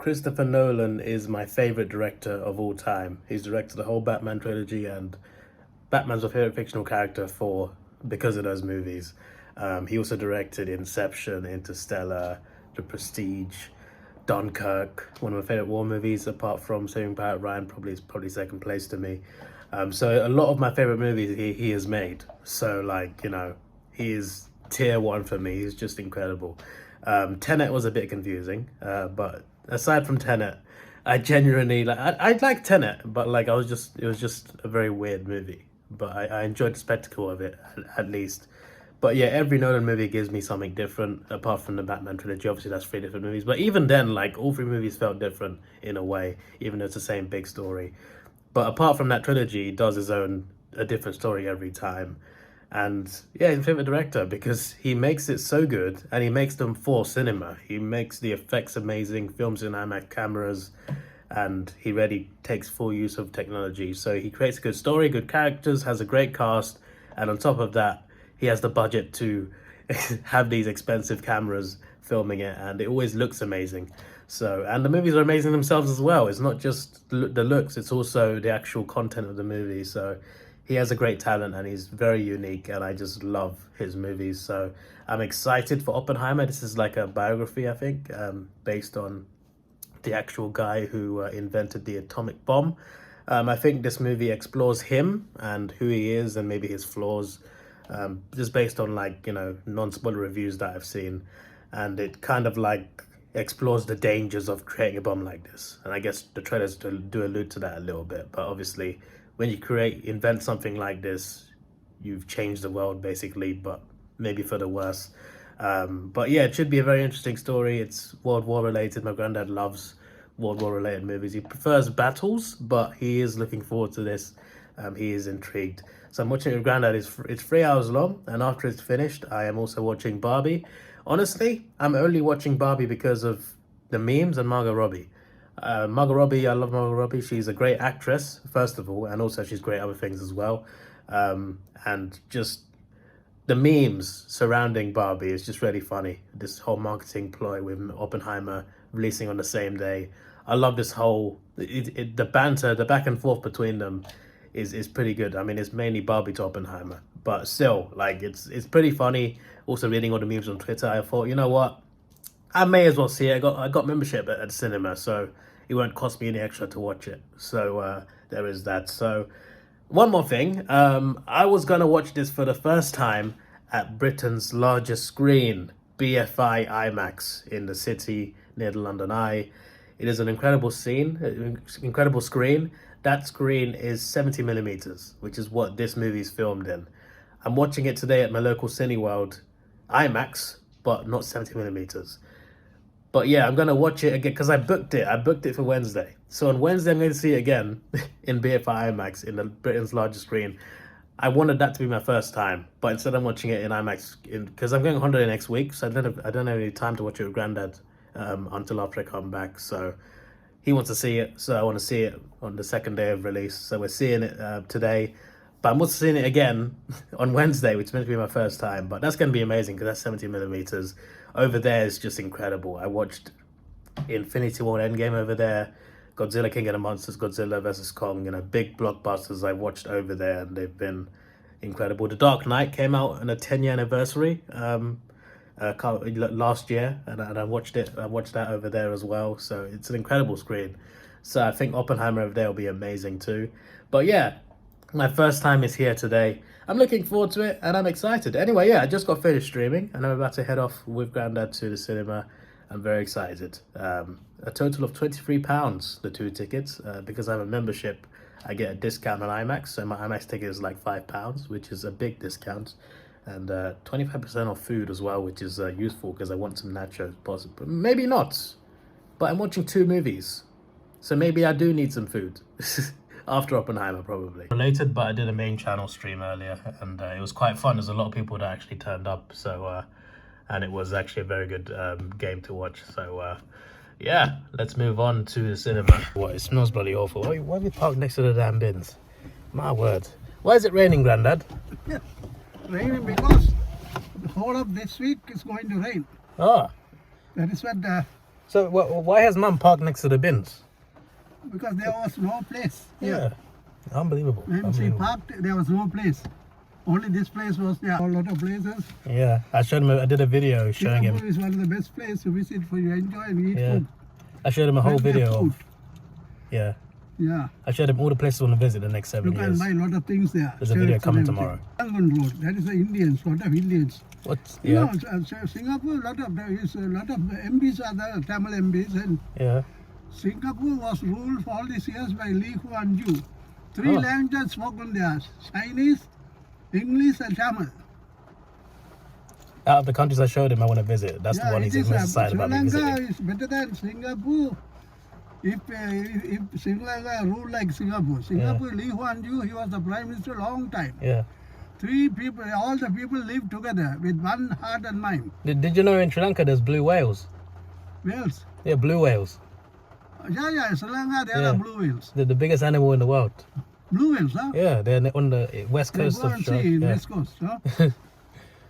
Christopher Nolan is my favorite director of all time. He's directed the whole Batman trilogy, and Batman's my favorite fictional character for because of those movies. He also directed Inception, Interstellar, The Prestige, Dunkirk, one of my favorite war movies apart from Saving Private Ryan. Probably second place to me. So a lot of my favorite movies he has made. So like, you know, he is tier one for me. He's just incredible. Tenet was a bit confusing, but aside from Tenet, I genuinely I like Tenet, but like it was just a very weird movie. But I enjoyed the spectacle of it at least. But yeah, every Nolan movie gives me something different, apart from the Batman trilogy. Obviously, that's 3 different movies. But even then, like, all 3 movies felt different in a way, even though it's the same big story. But apart from that trilogy, he does a different story every time. And yeah, he's my favorite director because he makes it so good, and he makes them for cinema. He makes the effects amazing, films in IMAX cameras, and he really takes full use of technology. So he creates a good story, good characters, has a great cast, and on top of that, he has the budget to have these expensive cameras filming it, and it always looks amazing. So, and the movies are amazing themselves as well. It's not just the looks, it's also the actual content of the movie. So he has a great talent, and he's very unique, and I just love his movies. So I'm excited for Oppenheimer. This is like a biography, I think, based on the actual guy who invented the atomic bomb. I think this movie explores him and who he is and maybe his flaws, just based on, like, you know, non-spoiler reviews that I've seen. And it kind of like explores the dangers of creating a bomb like this. And I guess the trailers do allude to that a little bit. But obviously, when you invent something like this, you've changed the world basically, but maybe for the worse. But yeah, it should be a very interesting story. It's World War related. My granddad loves World War related movies. He prefers battles, but he is looking forward to this. He is intrigued. So I'm watching it with Grandad. It's 3 hours long, and after it's finished, I am also watching Barbie. Honestly, I'm only watching Barbie because of the memes and Margot Robbie. Margot Robbie, I love Margot Robbie. She's a great actress, first of all, and also she's great at other things as well. And just the memes surrounding Barbie is just really funny. This whole marketing ploy with Oppenheimer releasing on the same day. I love this whole the banter, the back and forth between them is pretty good. I mean, it's mainly Barbie to Oppenheimer, but still, like, it's pretty funny. Also, reading all the memes on Twitter, I thought, you know what, I may as well see it. I got membership at the cinema, so it won't cost me any extra to watch it. So there is that. So one more thing, I was gonna watch this for the first time at Britain's largest screen, BFI IMAX, in the city near the London Eye. It is an incredible incredible screen. That screen is 70 millimeters, which is what this movie is filmed in. I'm watching it today at my local Cineworld IMAX, but not 70 millimeters. But yeah, I'm gonna watch it again because I booked it. I booked it for Wednesday. So on Wednesday, I'm going to see it again in BFI IMAX in the Britain's largest screen. I wanted that to be my first time, but instead I'm watching it in IMAX because I'm going on holiday next week, so I don't have any time to watch it with Grandad until after I come back. So he wants to see it, so I want to see it on the second day of release. So we're seeing it today, but I'm also seeing it again on Wednesday, which is meant to be my first time. But that's going to be amazing because that's 70 millimeters. Over there is just incredible. I watched Infinity War Endgame over there, Godzilla King of the Monsters, Godzilla vs. Kong, you know, big blockbusters I watched over there, and they've been incredible. The Dark Knight came out on a 10-year anniversary last year, and I watched it. I watched that over there as well. So it's an incredible screen. So I think Oppenheimer over there will be amazing too. But yeah, my first time is here today. I'm looking forward to it, and I'm excited. Anyway, yeah, I just got finished streaming, and I'm about to head off with Grandad to the cinema. I'm very excited. A total of £23, the 2 tickets. Because I have a membership, I get a discount on IMAX. So my IMAX ticket is like £5, which is a big discount. And 25% off food as well, which is useful because I want some nachos, possible. Maybe not, but I'm watching 2 movies, so maybe I do need some food after Oppenheimer, probably. Related, but I did a main channel stream earlier, and it was quite fun. There's a lot of people that actually turned up, so and it was actually a very good game to watch. So yeah, let's move on to the cinema. What, it smells bloody awful. Why have you parked next to the damn bins? My word. Why is it raining, Grandad? Yeah. Raining because the whole of this week is going to rain. Oh. That is what the So why has Mum parked next to the bins? Because there was no place. Yeah. Unbelievable. When she parked, there was no place. Only this place was there. A lot of places. Yeah. I showed him. I did a video showing Singapore him. is one of the best places to visit for you enjoy and eat food. I showed him a whole Plenty of video food. of. Yeah. Yeah. I showed him all the places I want to visit the next 7 You can years. buy a lot of things there. There's a video Shirts coming and tomorrow. Yangon Road. That is the Indians. Lot of Indians. What's You know, Singapore. There is a lot of MPs are there, Tamil MPs, and Yeah. Singapore was ruled for all these years by Lee Kuan Yew. 3 languages spoken there: Chinese, English, and Tamil. Out of the countries I showed him, I want to visit. That's the one he's most excited about me Sri Lanka visiting. is better than Singapore. If Sri Lanka ruled like Singapore, Lee Kuan Yew, he was the prime minister a long time. Yeah. 3 people, all the people live together with one heart and mind. Did you know in Sri Lanka there's blue whales? Whales. Yeah, blue whales. Yeah, Sri Lanka, there are blue whales. They're the biggest animal in the world. Blue whales, huh? Yeah, they're on the west They coast go of and Sri see in Lanka. West Coast, huh?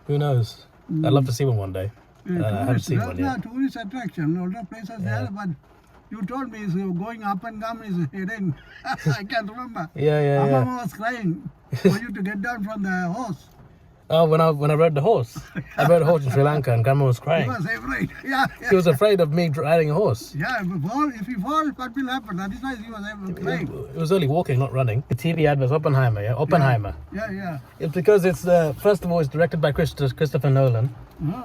Who knows? I'd love to see one one day. I haven't seen one yet. Tourist attraction, a lot of places there, but you told me going up and down is hidden. I can't remember. Yeah. Mama was crying for you to get down from the horse. Oh, when I rode the horse. I rode a horse in Sri Lanka and Grandma was He crying. was afraid. Yeah. She was afraid of me riding a horse. Yeah, if you fall, what will happen? That is why he was crying. It was only walking, not running. The TV ad was Oppenheimer, yeah? Oppenheimer. Yeah. It's because it's, first of all, it's directed by Christopher Nolan.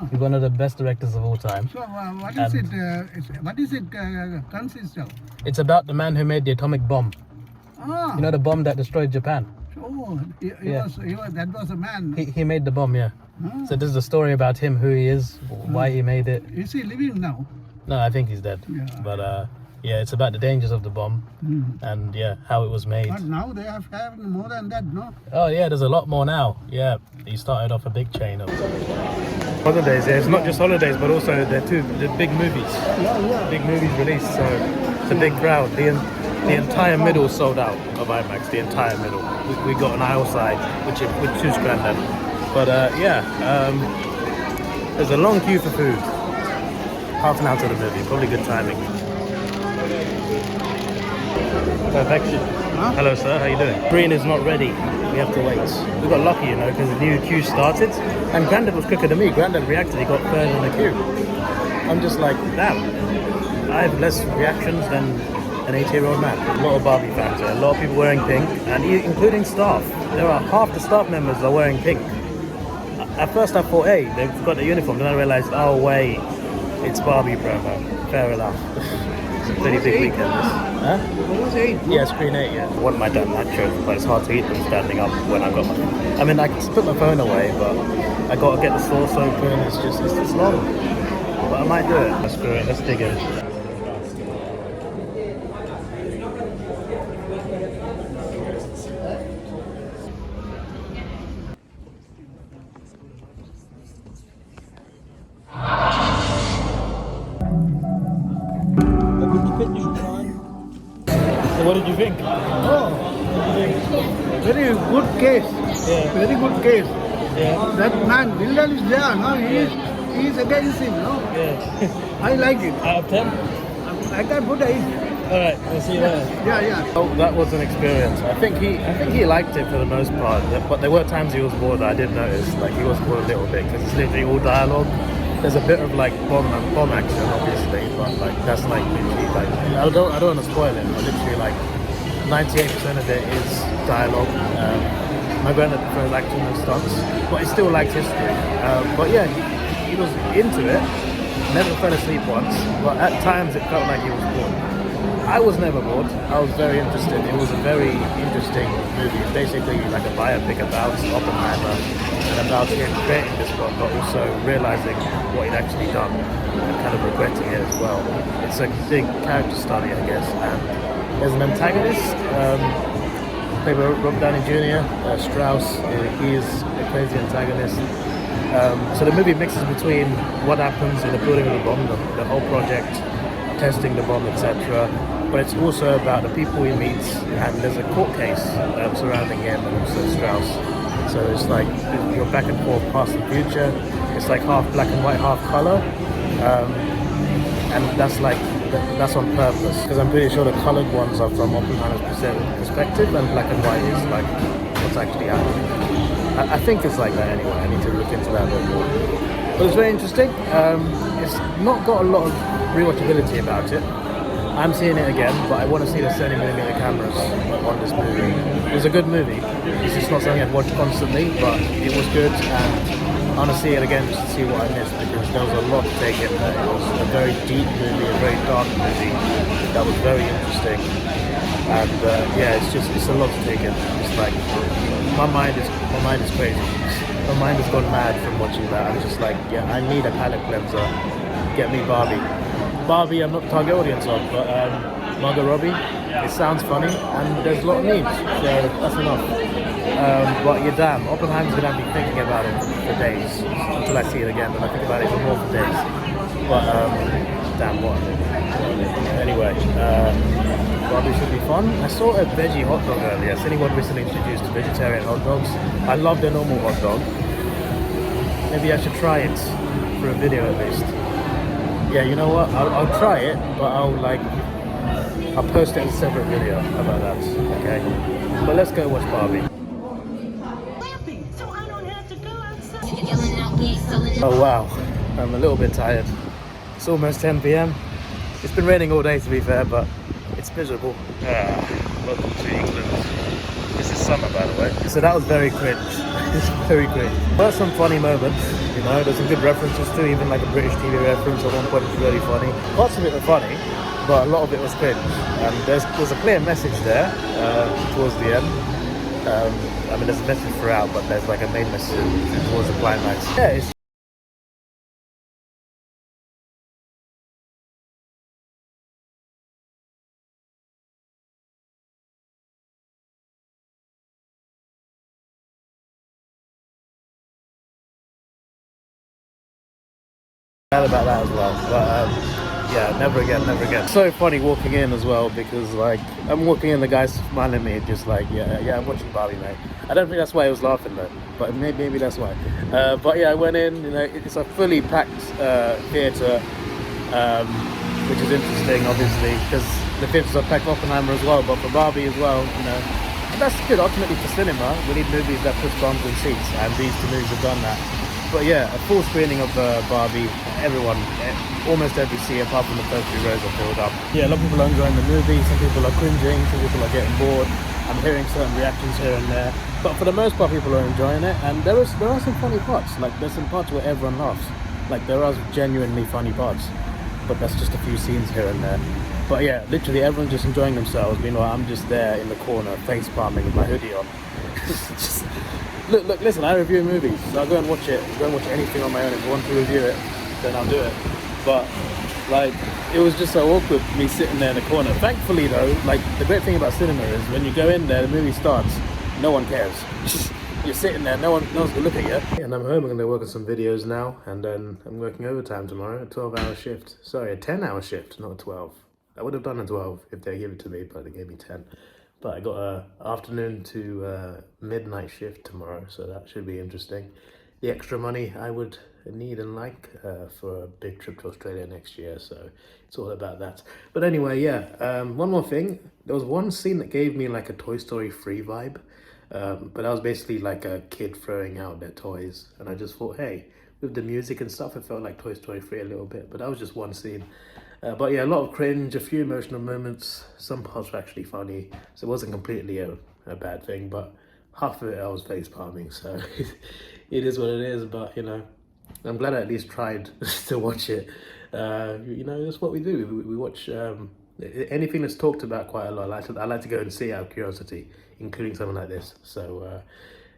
He's one of the best directors of all time. So what is it consist of? It's about the man who made the atomic bomb. Ah. You know, the bomb that destroyed Japan. Oh, that was a man. He made the bomb, yeah. So this is a story about him, who he is, why he made it. Is he living now? No, I think he's dead. Yeah. But yeah, it's about the dangers of the bomb and how it was made. But now they have more than that, no? Oh yeah, there's a lot more now. Yeah, he started off a big chain of holidays. Yeah, it's not just holidays, but also the big movies. Yeah. Big movies released, so it's a big crowd. The entire middle sold out of IMAX. The entire middle. We got an aisle side, which is Grandad. But there's a long queue for food. Half an hour to the movie, probably good timing. Perfection. Hello sir, how you doing? Green is not ready. We have to wait. We got lucky, you know, because the new queue started, and Grandad was quicker than me. Grandad reacted. He got third in the queue. I'm just like, damn. I have less reactions than an 80-year-old man. A lot of Barbie fans there. A lot of people wearing pink, and including staff. There are half the staff members are wearing pink. At first I thought, hey, they've got the uniform. Then I realized, oh wait, it's Barbie promo. Fair enough. It's a pretty big weekend. Huh? What was it? Yeah, screen 8, yeah. I want my damn nachos, but it's hard to eat them standing up when I got my... I mean, I can put my phone away, but I got to get the sauce open. It's just long. But I might do it. Let's screw it. Let's dig in. So what did you think? Oh, very good case. Yeah. Very good case. Yeah. That man, Dylan is there, no? He is against him, no? Yeah. I like it. Out of 10? I can put a 8. Alright, we'll see you later. Yeah. Oh, that was an experience. I think he liked it for the most part, but there were times he was bored. I did notice, like he was bored a little bit because it's literally all dialogue. There's a bit of like bomb action, obviously, but like that's like literally like I don't want to spoil it. But literally like 98% of it is dialogue. My granddad prefers action and stunts, but he still likes history. But yeah, he was into it. Never fell asleep once, but at times it felt like he was bored. I was never bored. I was very interested. It was a very interesting movie. It's basically like a biopic about Oppenheimer and about him creating this one, but also realizing what he'd actually done and kind of regretting it as well. It's a big character study, I guess. And there's an antagonist, played by Robert Downey Jr., Strauss. He is a crazy antagonist. So the movie mixes between what happens in the building of the bomb, the whole project, testing the bomb, etc. But it's also about the people he meets, and there's a court case surrounding him and also Strauss. So it's like you're back and forth, past and future. It's like half black and white, half color. and that's like that's on purpose, because I'm pretty sure the colored ones are from Oppenheimer's perspective, and black and white is like what's actually happening. I think it's like that anyway. I need to look into that a bit more. But it's very interesting. It's not got a lot of rewatchability about it. I'm seeing it again, but I want to see the 70mm cameras on this movie. It was a good movie. It's just not something I'd watch constantly, but it was good, and I want to see it again just to see what I missed, because there was a lot to take in there. It was a very deep movie, a very dark movie that was very interesting, and yeah, it's a lot to take in. It's like my mind is crazy. My mind has gone mad from watching that. I'm just like, yeah, I need a palate cleanser. Get me Barbie. I'm not the target audience of, but Margot Robbie, it sounds funny, and there's a lot of memes, so that's enough. But you're damn, Oppenheimer's gonna be thinking about it for days, until I see it again, and I think about it for more for days. But, damn what. Anyway, Barbie should be fun. I saw a veggie hot dog earlier. Has anyone recently introduced to vegetarian hot dogs? I love their normal hot dog. Maybe I should try it for a video at least. Yeah, you know what? I'll try it, but I'll post it as a separate video. How about that? Okay. But let's go watch Barbie. Oh wow, I'm a little bit tired. It's almost 10 p.m. It's been raining all day, to be fair, but it's miserable. Welcome to England. This is summer, by the way. So that was very cringe. It's very cringe. There were some funny moments, you know, there's some good references to, even like a British TV reference at one point was really funny. Lots of it were funny, but a lot of it was cringe. And there's a clear message there towards the end. I mean, there's a message throughout, but there's like a main message towards the climax. Yeah, it's about that as well, but yeah, never again. So funny walking in as well, because like I'm walking in, the guy's smiling at me, just like yeah, I'm watching Barbie, mate. I don't think that's why he was laughing though, but maybe that's why. But yeah, I went in, you know, it's a fully packed theatre, which is interesting, obviously, because the theatres are packed Oppenheimer as well, but for Barbie as well, you know. And that's good. Ultimately, for cinema, we need movies that push bums in seats, and these two movies have done that. But yeah, a full screening of Barbie. Everyone, almost every seat apart from the first 3 rows are filled up. Yeah, a lot of people are enjoying the movie. Some people are cringing, some people are getting bored. I'm hearing certain reactions here and there, but for the most part, people are enjoying it. And there are some funny parts. Like there's some parts where everyone laughs. Like there are genuinely funny parts, but that's just a few scenes here and there. But yeah, literally everyone's just enjoying themselves. Meanwhile, I'm just there in the corner, face palming with my hoodie on. Just, look, listen, I review movies, so I'll go and watch it. Go and watch anything on my own. If I want to review it, then I'll do it. But like, it was just so awkward, me sitting there in the corner. Thankfully though, like the great thing about cinema is when you go in there, the movie starts, no one cares. You're sitting there, no one's gonna look at you. And I'm home, I'm gonna work on some videos now, and then I'm working overtime tomorrow, a 12-hour shift. Sorry, a 10-hour shift, not a 12. I would have done a 12 if they gave it to me, but they gave me 10. But I got a afternoon to midnight shift tomorrow, so that should be interesting. The extra money I would need and like for a big trip to Australia next year, so it's all about that. But anyway, yeah, one more thing. There was one scene that gave me like a Toy Story 3 vibe, but that was basically like a kid throwing out their toys, and I just thought, hey, with the music and stuff, it felt like Toy Story 3 a little bit, but that was just one scene. But yeah, a lot of cringe, a few emotional moments, some parts were actually funny, so it wasn't completely a bad thing, but half of it I was face palming, so it is what it is. But you know, I'm glad I at least tried to watch it. You know, that's what we do. We watch anything that's talked about quite a lot. I like to go and see out of curiosity, including something like this. So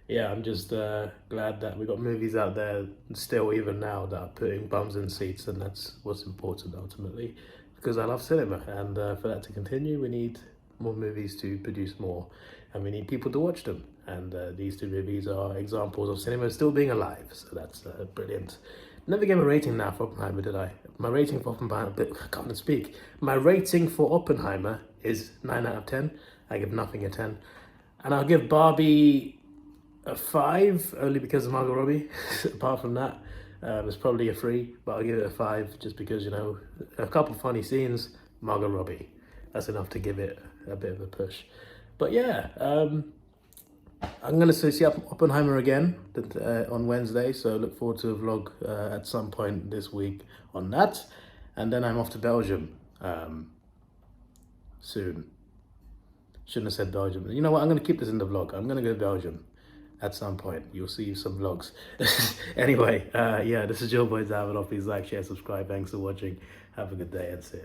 yeah, I'm just glad that we got movies out there still, even now, that are putting bums in seats, and that's what's important ultimately, because I love cinema, and for that to continue, we need more movies to produce more, and we need people to watch them. And these two movies are examples of cinema still being alive, so that's brilliant. Never gave a rating now for Oppenheimer, did I? My rating for Oppenheimer, I can't even speak. My rating for Oppenheimer is 9 out of 10. I give nothing a 10. And I'll give Barbie a 5, only because of Margot Robbie. Apart from that, It's probably a 3, but I'll give it a 5 just because, you know, a couple funny scenes, Margot Robbie. That's enough to give it a bit of a push. But yeah, I'm going to see Oppenheimer again on Wednesday, so look forward to a vlog at some point this week on that. And then I'm off to Belgium soon. Shouldn't have said Belgium. You know what, I'm going to keep this in the vlog. I'm going to go to Belgium at some point. You'll see some vlogs. Anyway, yeah, this is your boy Davidoff. Please like, share, subscribe. Thanks for watching. Have a good day and see you.